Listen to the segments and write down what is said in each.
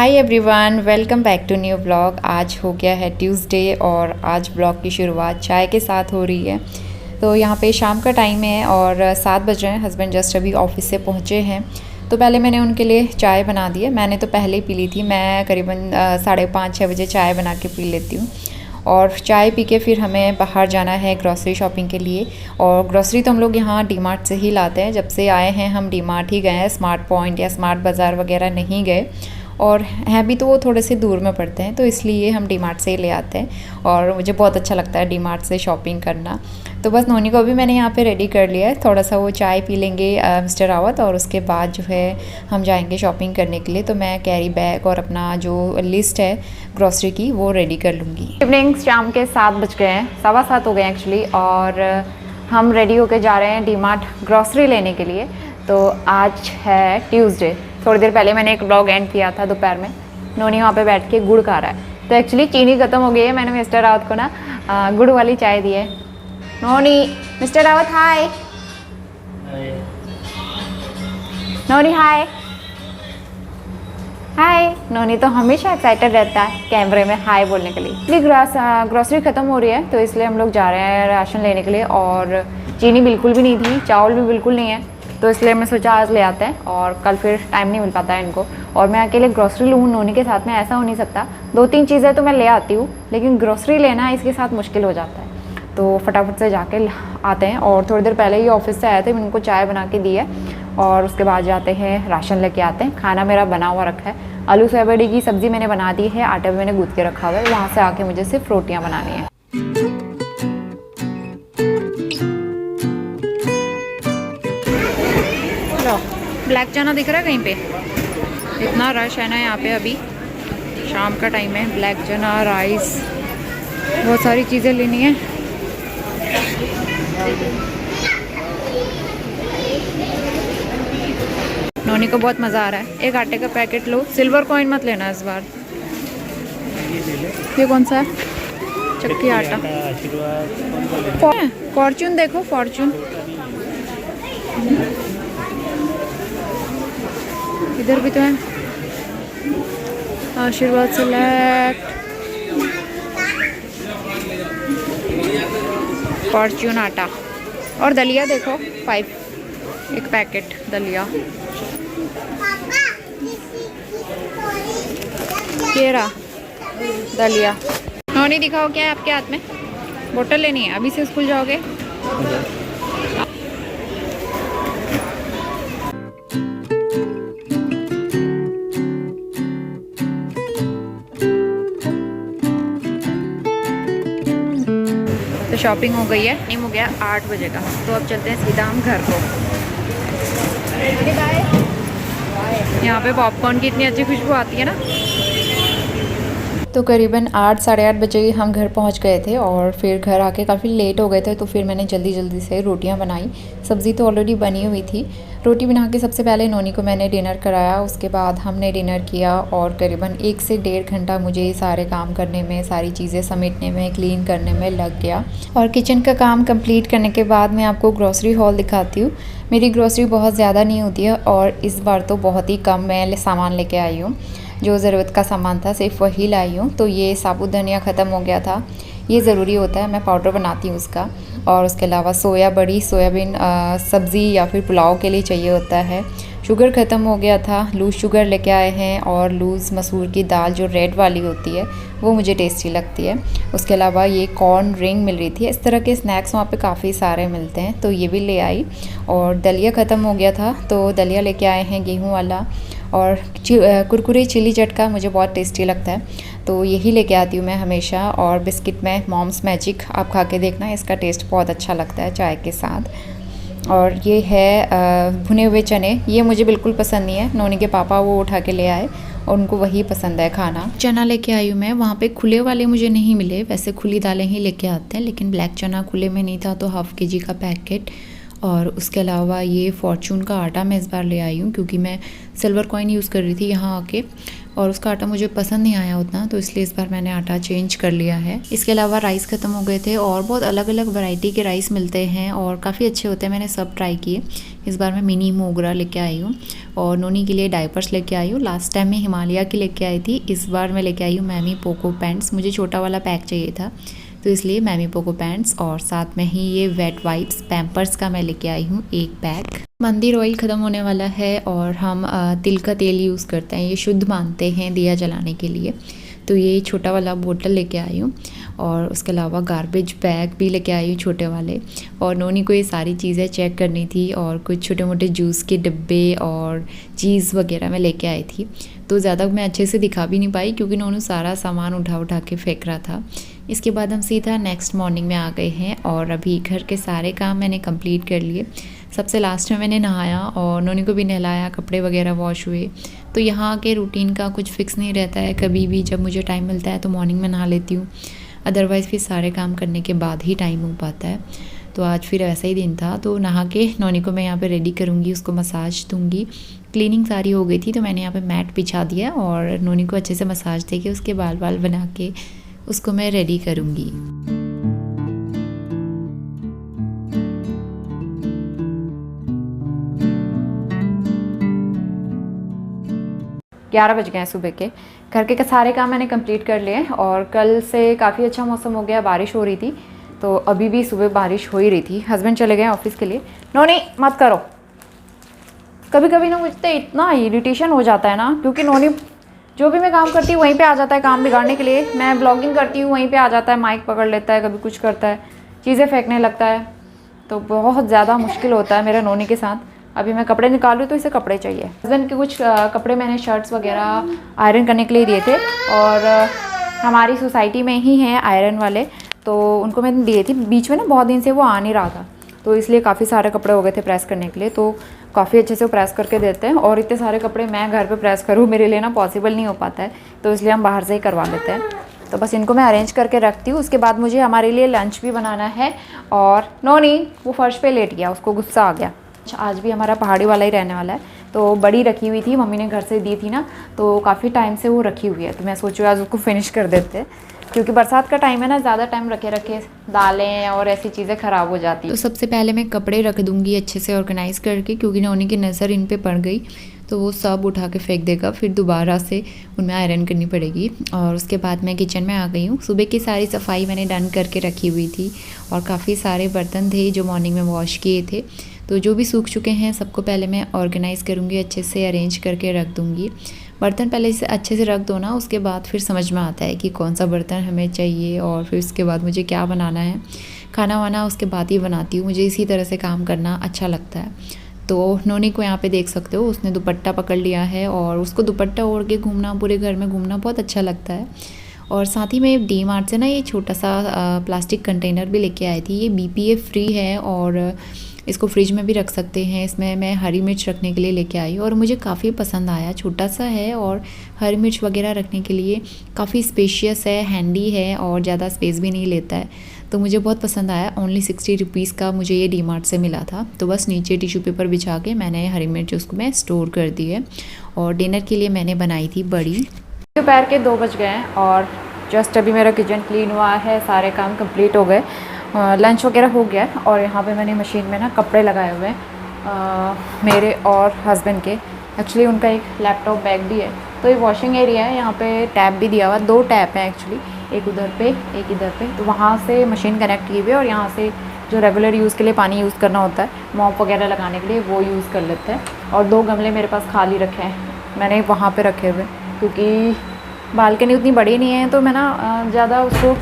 Hi everyone, welcome back to new blog. आज हो गया है ट्यूसडे और आज ब्लॉग की शुरुआत चाय के साथ हो रही है। तो यहाँ पे शाम का टाइम है और 7 बज रहे हैं। हस्बैंड जस्ट अभी ऑफिस से पहुँचे हैं, तो पहले मैंने उनके लिए चाय बना दी है। मैंने तो पहले ही पी ली थी। मैं करीबन 5:30-6 बजे चाय बना के पी लेती हूँ और चाय पी के फिर हमें बाहर जाना है ग्रॉसरी शॉपिंग के लिए। और ग्रॉसरी तो हम लोग यहाँ डी मार्ट से ही लाते हैं। जब से आए हैं हम डी मार्ट ही गए हैं, स्मार्ट पॉइंट या स्मार्ट बाज़ार वगैरह नहीं गए। और हैं भी तो वो थोड़े से दूर में पड़ते हैं, तो इसलिए हम डी मार्ट से ही ले आते हैं और मुझे बहुत अच्छा लगता है डी मार्ट से शॉपिंग करना। तो बस नोनी को भी मैंने यहाँ पे रेडी कर लिया है। थोड़ा सा वो चाय पी लेंगे मिस्टर रावत और उसके बाद जो है हम जाएंगे शॉपिंग करने के लिए। तो मैं कैरी बैग और अपना जो लिस्ट है ग्रॉसरी की वो रेडी कर लूँगी। इवनिंग शाम के 7 बज गए हैं, 7:15 हो गए एक्चुअली, और हम रेडी होके जा रहे हैं डी मार्ट ग्रॉसरी लेने के लिए। तो आज है ट्यूसडे। थोड़ी देर पहले मैंने एक ब्लॉग एंड किया था दोपहर में। नोनी वहाँ पे बैठ के गुड़ खा रहा है। तो एक्चुअली चीनी ख़त्म हो गई है। मैंने मिस्टर रावत को ना गुड़ वाली चाय दी है। नोनी, मिस्टर रावत हाय। नोनी हाय हाय। नोनी तो हमेशा एक्साइटेड रहता है कैमरे में हाय बोलने के लिए। इसलिए ग्रॉसरी ख़त्म हो रही है, तो इसलिए हम लोग जा रहे हैं राशन लेने के लिए। और चीनी बिल्कुल भी नहीं थी, चावल भी बिल्कुल नहीं है, तो इसलिए मैं सोचा आज ले आते हैं और कल फिर टाइम नहीं मिल पाता है इनको। और मैं अकेले ग्रॉसरी लूँ नोनी के साथ में, ऐसा हो नहीं सकता। 2-3 चीज़ें तो मैं ले आती हूँ, लेकिन ग्रॉसरी लेना इसके साथ मुश्किल हो जाता है। तो फटाफट से जाके आते हैं। और थोड़ी देर पहले ही ऑफिस से आए थे, मैंने उनको चाय बना के दी है और उसके बाद जाते हैं राशन लेके आते हैं। खाना मेरा बना हुआ रखा है। आलू सोयाबीन की सब्ज़ी मैंने बना दी है, आटे में मैंने गूँथ के रखा हुआ है। वहाँ से आके मुझे सिर्फ रोटियाँ बनानी है। ब्लैक चना दिख रहा है कहीं पे? इतना रश है ना यहाँ पे। अभी शाम का टाइम है। ब्लैक चना, राइस, बहुत सारी चीज़ें लेनी है। नोनी को बहुत मज़ा आ रहा है। एक आटे का पैकेट लो, सिल्वर कॉइन मत लेना इस बार। ये कौन सा है? चक्की आटा। फॉर्चून देखो, फॉर्चून। इधर भी तो है आशीर्वाद सेलेक्ट, फॉर्चून आटा। और दलिया देखो 5 एक पैकेट दलिया। केरा दलिया। नोनी दिखाओ क्या है आपके हाथ में? बोतल लेनी है? अभी से स्कूल जाओगे? तो शॉपिंग हो गई है, टाइम हो गया 8 बजे का। तो अब चलते हैं सीधा हम घर को। यहाँ पे पॉपकॉर्न की इतनी अच्छी खुशबू आती है ना। तो करीबन 8-8:30 बजे हम घर पहुँच गए थे और फिर घर आके काफ़ी लेट हो गए थे। तो फिर मैंने जल्दी जल्दी से रोटियाँ बनाई। सब्ज़ी तो ऑलरेडी बनी हुई थी। रोटी बना के सबसे पहले नोनी को मैंने डिनर कराया, उसके बाद हमने डिनर किया। और करीबन 1 से 1.5 घंटा मुझे सारे काम करने में, सारी चीज़ें समेटने में, क्लीन करने में लग गया। और किचन का काम कंप्लीट करने के बाद मैं आपको ग्रॉसरी हॉल दिखाती हूँ। मेरी ग्रॉसरी बहुत ज़्यादा नहीं होती है और इस बार तो बहुत ही कम मैं सामान लेके आई हूँ। जो ज़रूरत का सामान था सिर्फ वही लाई हूँ। तो ये साबुत धनिया ख़त्म हो गया था, ये ज़रूरी होता है, मैं पाउडर बनाती हूँ उसका। और उसके अलावा सोया बड़ी, सोयाबीन सब्ज़ी या फिर पुलाव के लिए चाहिए होता है। शुगर ख़त्म हो गया था, लूज़ शुगर लेके आए हैं। और लूज़ मसूर की दाल जो रेड वाली होती है वो मुझे टेस्टी लगती है। उसके अलावा ये कॉर्न रिंग मिल रही थी। इस तरह के स्नैक्स वहाँ पे काफ़ी सारे मिलते हैं, तो ये भी ले आई। और दलिया ख़त्म हो गया था, तो दलिया लेके आए हैं गेहूँ वाला। और कुरकुरे चिली चटका मुझे बहुत टेस्टी लगता है, तो यही लेके आती हूँ मैं हमेशा। और बिस्किट में मॉम्स मैजिक, आप खा के देखना, इसका टेस्ट बहुत अच्छा लगता है चाय के साथ। और ये है भुने हुए चने, ये मुझे बिल्कुल पसंद नहीं है। नोनी के पापा वो उठा के ले आए और उनको वही पसंद है खाना। चना लेके आई हूँ मैं। वहाँ पे खुले वाले मुझे नहीं मिले, वैसे खुली दालें ही लेके आते हैं, लेकिन ब्लैक चना खुले में नहीं था, तो ½ kg का पैकेट। और उसके अलावा ये फॉर्चून का आटा मैं इस बार ले आई हूँ, क्योंकि मैं सिल्वर कॉइन यूज़ कर रही थी यहाँ आके। और उसका आटा मुझे पसंद नहीं आया उतना, तो इसलिए इस बार मैंने आटा चेंज कर लिया है। इसके अलावा राइस ख़त्म हो गए थे और बहुत अलग अलग वैरायटी के राइस मिलते हैं और काफ़ी अच्छे होते हैं, मैंने सब ट्राई किए। इस बार मैं मिनी मोगरा लेके आई हूँ और नोनी के लिए डायपर्स लेके आई हूँ। लास्ट टाइम मैं हिमालय की लेके आई थी, इस बार मैं लेके आई हूँ मैमी पोको पैंट्स। मुझे छोटा वाला पैक चाहिए था तो इसलिए मैमी पोको पैंट्स, और साथ में ही ये वेट वाइप्स पैम्पर्स का मैं लेके आई हूँ एक पैक। मंदिर ऑयल ख़त्म होने वाला है और हम तिल का तेल यूज़ करते हैं, ये शुद्ध मानते हैं दिया जलाने के लिए। तो ये छोटा वाला बोतल लेके आई हूँ और उसके अलावा गार्बेज बैग भी लेके आई हूँ छोटे वाले। और नोनी को ये सारी चीज़ें चेक करनी थी और कुछ छोटे मोटे जूस के डिब्बे और चीज़ वगैरह मैं लेके आई थी। तो ज़्यादा मैं अच्छे से दिखा भी नहीं पाई क्योंकि नोनू सारा सामान उठा उठा के फेंक रहा था। इसके बाद हम सीधा नेक्स्ट मॉर्निंग में आ गए हैं और अभी घर के सारे काम मैंने कंप्लीट कर लिए। सबसे लास्ट में मैंने नहाया और नोनी को भी नहलाया, कपड़े वगैरह वॉश हुए। तो यहाँ के रूटीन का कुछ फिक्स नहीं रहता है, कभी भी जब मुझे टाइम मिलता है तो मॉर्निंग में नहा लेती हूँ, अदरवाइज़ फिर सारे काम करने के बाद ही टाइम हो पाता है। तो आज फिर ऐसा ही दिन था, तो नहा के नोनी को मैं यहाँ पे रेडी करूँगी, उसको मसाज दूँगी। क्लीनिंग सारी हो गई थी तो मैंने यहाँ पे मैट बिछा दिया और नोनी को अच्छे से मसाज दे के उसके बाल बना के उसको मैं रेडी करूँगी। 11 बज गए हैं सुबह के। घर के सारे काम मैंने कंप्लीट कर लिए और कल से काफ़ी अच्छा मौसम हो गया, बारिश हो रही थी तो अभी भी सुबह बारिश हो ही रही थी। हस्बैंड चले गए ऑफिस के लिए। नोनी मत करो, कभी कभी ना मुझे इतना इरिटेशन हो जाता है ना, क्योंकि नोनी जो भी मैं काम करती हूँ वहीं पे आ जाता है काम बिगाड़ने के लिए। मैं ब्लॉगिंग करती हूँ वहीं पे आ जाता है, माइक पकड़ लेता है, कभी कुछ करता है, चीज़ें फेंकने लगता है। तो बहुत ज़्यादा मुश्किल होता है मेरा नोनी के साथ। अभी मैं कपड़े निकालूँ तो इसे कपड़े चाहिए। हस्बैंड के कुछ कपड़े मैंने शर्ट्स वगैरह आयरन करने के लिए दिए थे और हमारी सोसाइटी में ही हैं आयरन वाले, तो उनको मैंने दिए थे। बीच में ना बहुत दिन से वो आ नहीं रहा था तो इसलिए काफ़ी सारे कपड़े हो गए थे प्रेस करने के लिए, तो काफ़ी अच्छे से वो प्रेस करके देते हैं। और इतने सारे कपड़े मैं घर पे प्रेस करूँ मेरे लिए ना पॉसिबल नहीं हो पाता है, तो इसलिए हम बाहर से ही करवा लेते हैं। तो बस इनको मैं अरेंज करके रखती हूँ। उसके बाद मुझे हमारे लिए लंच भी बनाना है। और नोनी वो फर्श पे लेट गया, उसको गुस्सा आ गया। आज भी हमारा पहाड़ी वाला ही रहने वाला है, तो बड़ी रखी हुई थी, मम्मी ने घर से दी थी ना, तो काफ़ी टाइम से वो रखी हुई है। तो मैं सोचूँ आज उसको फिनिश कर देते हैं, क्योंकि बरसात का टाइम है ना, ज़्यादा टाइम रखे दालें और ऐसी चीज़ें ख़राब हो जाती हैं। तो सबसे पहले मैं कपड़े रख दूँगी अच्छे से ऑर्गेनाइज़ करके, क्योंकि नोनी की नज़र इन पे पड़ गई तो वो सब उठा के फेंक देगा, फिर दोबारा से उनमें आयरन करनी पड़ेगी। और उसके बाद मैं किचन में आ गई हूँ। सुबह की सारी सफाई मैंने डन करके रखी हुई थी और काफ़ी सारे बर्तन थे जो मॉर्निंग में वॉश किए थे, तो जो भी सूख चुके हैं सबको पहले मैं ऑर्गेनाइज़ करूँगी, अच्छे से अरेंज करके रख दूँगी। बर्तन पहले से अच्छे से रख दो ना, उसके बाद फिर समझ में आता है कि कौन सा बर्तन हमें चाहिए और फिर उसके बाद मुझे क्या बनाना है। खाना वाना उसके बाद ही बनाती हूँ, मुझे इसी तरह से काम करना अच्छा लगता है। तो नोनी को यहाँ पे देख सकते हो, उसने दुपट्टा पकड़ लिया है और उसको दुपट्टा ओढ़ के घूमना, पूरे घर में घूमना बहुत अच्छा लगता है। और साथ ही मैं डी मार्ट से ना ये छोटा सा प्लास्टिक कंटेनर भी लेके आई थी। ये BPA फ्री है और इसको फ्रिज में भी रख सकते हैं। इसमें मैं हरी मिर्च रखने के लिए लेके आई और मुझे काफ़ी पसंद आया। छोटा सा है और हरी मिर्च वगैरह रखने के लिए काफ़ी स्पेशियस है, हैंडी है और ज़्यादा स्पेस भी नहीं लेता है, तो मुझे बहुत पसंद आया। ओनली 60 रुपीज़ का मुझे ये डी मार्ट से मिला था। तो बस नीचे टिश्यू पेपर बिछा के मैंने हरी मिर्च उसको मैं स्टोर कर दी है। और डिनर के लिए मैंने बनाई थी बड़ी। दोपहर के 2 बज गए हैं और जस्ट अभी मेरा किचन क्लीन हुआ है, सारे काम कंप्लीट हो गए, लंच वगैरह हो गया। और यहाँ पे मैंने मशीन में ना कपड़े लगाए हुए हैं मेरे और हस्बैंड के। एक्चुअली उनका एक लैपटॉप बैग भी है, तो ये वॉशिंग एरिया है। यहाँ पे टैप भी दिया हुआ, 2 टैप हैं एक्चुअली, एक उधर पे एक इधर पे। तो वहाँ से मशीन कनेक्ट की हुई है और यहाँ से जो रेगुलर यूज़ के लिए पानी यूज़ करना होता है, मॉप वगैरह लगाने के लिए, वो यूज़ कर लेते हैं। और 2 गमले मेरे पास खाली रखे हैं, मैंने वहाँ पर रखे हुए, क्योंकि बालकनी उतनी बड़ी नहीं है तो मैं ना ज़्यादा उसको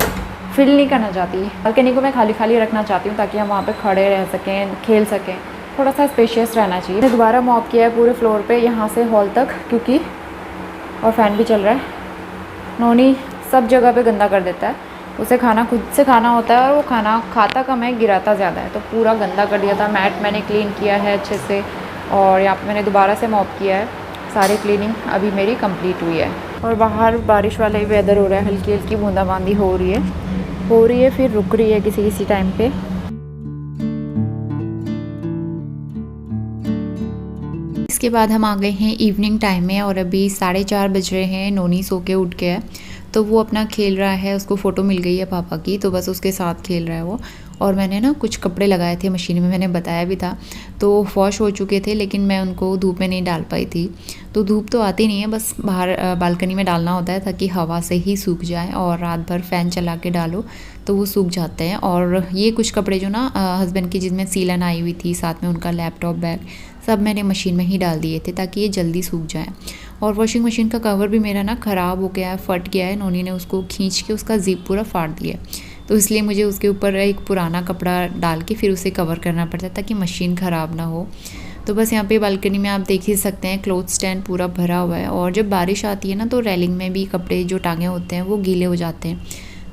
फिल नहीं करना चाहती। बालकनी को मैं खाली खाली रखना चाहती हूँ ताकि हम वहाँ पे खड़े रह सकें, खेल सकें, थोड़ा सा स्पेशियस रहना चाहिए। मैंने दोबारा मॉप किया है पूरे फ्लोर पे, यहाँ से हॉल तक, क्योंकि और फ़ैन भी चल रहा है। नोनी सब जगह पे गंदा कर देता है, उसे खाना खुद से खाना होता है और वो खाना खाता कम है, गिराता ज़्यादा है, तो पूरा गंदा कर दिया था। मैट मैंने क्लीन किया है अच्छे से और यहाँ पर मैंने दोबारा से मॉप किया है। सारी क्लीनिंग अभी मेरी कंप्लीट हुई है। और बाहर बारिश वाला ही वेदर हो रहा है, हल्की हल्की बूंदाबांदी हो रही है फिर रुक रही है किसी टाइम पे। इसके बाद हम आ गए हैं इवनिंग टाइम में और अभी 4:30 बज रहे हैं। नोनी सो के उठ गया है तो वो अपना खेल रहा है, उसको फ़ोटो मिल गई है पापा की तो बस उसके साथ खेल रहा है वो। और मैंने ना कुछ कपड़े लगाए थे मशीन में, मैंने बताया भी था, तो वॉश हो चुके थे लेकिन मैं उनको धूप में नहीं डाल पाई थी। तो धूप तो आती नहीं है, बस बाहर बालकनी में डालना होता है ताकि हवा से ही सूख जाए, और रात भर फ़ैन चला के डालो तो वो सूख जाते हैं। और ये कुछ कपड़े जो ना हस्बैंड की जिसमें सीलन आई हुई थी, साथ में उनका लैपटॉप बैग, सब मैंने मशीन में ही डाल दिए थे ताकि ये जल्दी सूख जाए। और वॉशिंग मशीन का कवर भी मेरा ना ख़राब हो गया है, फट गया है, नोनी ने उसको खींच के उसका ज़िप पूरा फाड़ दिया, तो इसलिए मुझे उसके ऊपर एक पुराना कपड़ा डाल के फिर उसे कवर करना पड़ता है ताकि मशीन ख़राब ना हो। तो बस यहाँ पे बालकनी में आप देख ही सकते हैं क्लोथ स्टैंड पूरा भरा हुआ है, और जब बारिश आती है ना तो रेलिंग में भी कपड़े जो टांगे होते हैं वो गीले हो जाते हैं,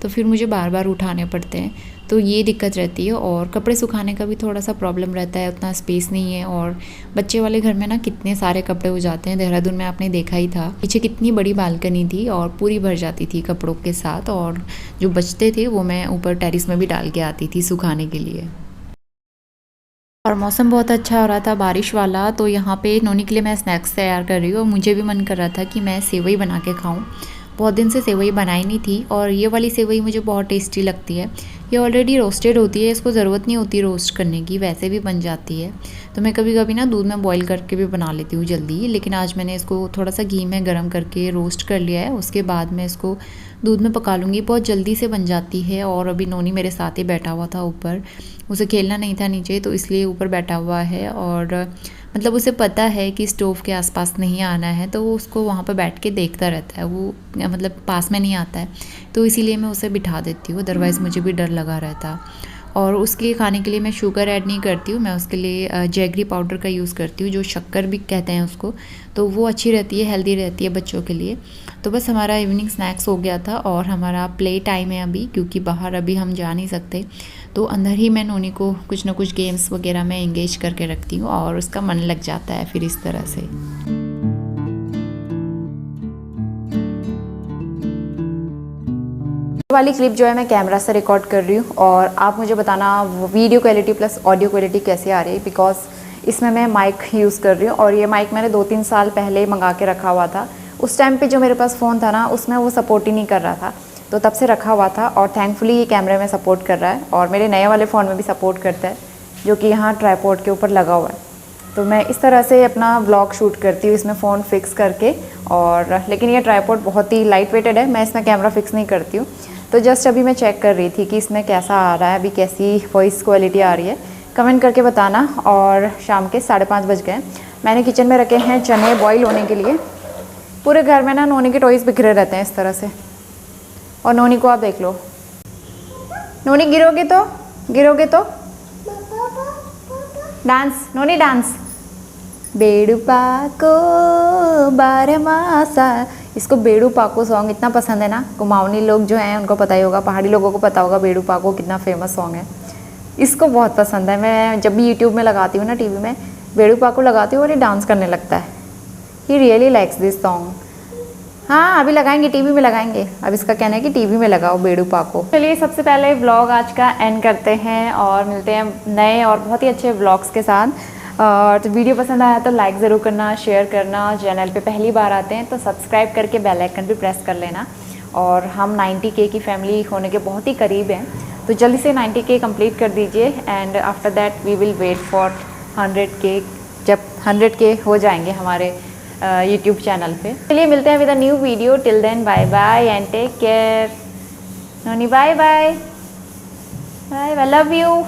तो फिर मुझे बार बार उठाने पड़ते हैं, तो ये दिक्कत रहती है। और कपड़े सुखाने का भी थोड़ा सा प्रॉब्लम रहता है, उतना स्पेस नहीं है, और बच्चे वाले घर में ना कितने सारे कपड़े हो जाते हैं। देहरादून में आपने देखा ही था, पीछे कितनी बड़ी बालकनी थी और पूरी भर जाती थी कपड़ों के साथ, और जो बचते थे वो मैं ऊपर टेरिस में भी डाल के आती थी सुखाने के लिए। और मौसम बहुत अच्छा हो रहा था, बारिश वाला, तो यहाँ पे नोनी के लिए मैं स्नैक्स तैयार कर रही हूँ, और मुझे भी मन कर रहा था कि मैं सेवई बना के खाऊं। बहुत दिन से सेवई बनाई नहीं थी, और ये वाली सेवई मुझे बहुत टेस्टी लगती है। ये ऑलरेडी रोस्टेड होती है, इसको ज़रूरत नहीं होती रोस्ट करने की, वैसे भी बन जाती है। तो मैं कभी कभी ना दूध में बॉईल करके भी बना लेती हूँ जल्दी, लेकिन आज मैंने इसको थोड़ा सा घी में गर्म करके रोस्ट कर लिया है, उसके बाद मैं इसको दूध में पका लूँगी, बहुत जल्दी से बन जाती है। और अभी नोनी मेरे साथ ही बैठा हुआ था ऊपर, उसे खेलना नहीं था नीचे, तो इसलिए ऊपर बैठा हुआ है, और मतलब उसे पता है कि स्टोव के आसपास नहीं आना है, तो वो उसको वहाँ पर बैठ के देखता रहता है, वो मतलब पास में नहीं आता है, तो इसीलिए मैं उसे बिठा देती हूँ, अदरवाइज़ मुझे भी डर लगा रहता। और उसके खाने के लिए मैं शुगर ऐड नहीं करती हूँ, मैं उसके लिए जैगरी पाउडर का यूज़ करती हूँ, जो शक्कर भी कहते हैं उसको, तो वो अच्छी रहती है, हेल्दी रहती है बच्चों के लिए। तो बस हमारा इवनिंग स्नैक्स हो गया था, और हमारा प्ले टाइम है अभी, क्योंकि बाहर अभी हम जा नहीं सकते, तो अंदर ही मैं नोनी को कुछ ना कुछ गेम्स वगैरह में एंगेज करके रखती हूँ, और उसका मन लग जाता है फिर इस तरह से। वाली क्लिप जो है मैं कैमरा से रिकॉर्ड कर रही हूँ, और आप मुझे बताना video quality plus audio quality कैसे आ रही है, बिकॉज इसमें मैं माइक यूज़ कर रही हूँ, और ये माइक मैंने 2-3 साल पहले मंगा के रखा हुआ था। उस टाइम पे जो मेरे पास फ़ोन था ना, उसमें वो सपोर्ट ही नहीं कर रहा था, तो तब से रखा हुआ था, और थैंकफुली ये कैमरे में सपोर्ट कर रहा है, और मेरे नए वाले फ़ोन में भी सपोर्ट करता है, जो कि यहाँ ट्राइपॉड के ऊपर लगा हुआ है। तो मैं इस तरह से अपना व्लॉग शूट करती हूँ इसमें फ़ोन फिक्स करके, और लेकिन ये ट्राइपॉड बहुत ही लाइट वेटेड है, मैं इसमें कैमरा फिक्स नहीं करती हूँ। तो जस्ट अभी मैं चेक कर रही थी कि इसमें कैसा आ रहा है, अभी कैसी वॉइस क्वालिटी आ रही है, कमेंट करके बताना। और शाम के 5:30 बज गए, मैंने किचन में रखे हैं चने बॉईल होने के लिए। पूरे घर में ना नोनी के टॉयज़ बिखरे रहते हैं इस तरह से, और नोनी को आप देख लो, नोनी गिरोगे तो डांस, नोनी डांस, बेड़ू पाको बारहमासा। इसको बेड़ू पाको सॉन्ग इतना पसंद है ना, कुमाऊनी लोग जो हैं उनको पता ही होगा, पहाड़ी लोगों को पता होगा बेड़ू पाको कितना फेमस सॉन्ग है, इसको बहुत पसंद है। मैं जब भी यूट्यूब में लगाती हूँ ना, टीवी में बेड़ू पाको लगाती हूँ और ये डांस करने लगता है। He really likes this song. हाँ अभी लगाएंगे, टीवी में लगाएंगे, अब इसका कहना है कि टीवी में लगाओ बेड़ू पाको। चलिए सबसे पहले व्लॉग आज का एंड करते हैं, और मिलते हैं नए और बहुत ही अच्छे व्लॉग्स के साथ। और तो वीडियो पसंद आया तो लाइक ज़रूर करना, शेयर करना, चैनल पे पहली बार आते हैं तो सब्सक्राइब करके बेल आइकन भी प्रेस कर लेना। और हम 90K की फैमिली होने के बहुत ही करीब हैं, तो जल्दी से 90K कंप्लीट कर दीजिए, and after that we will wait for 100K, जब 100K हो जाएंगे हमारे यूट्यूब चैनल पे। चलिए मिलते हैं with a new video, till then bye bye and take care. नोनी bye bye, bye bye, love you.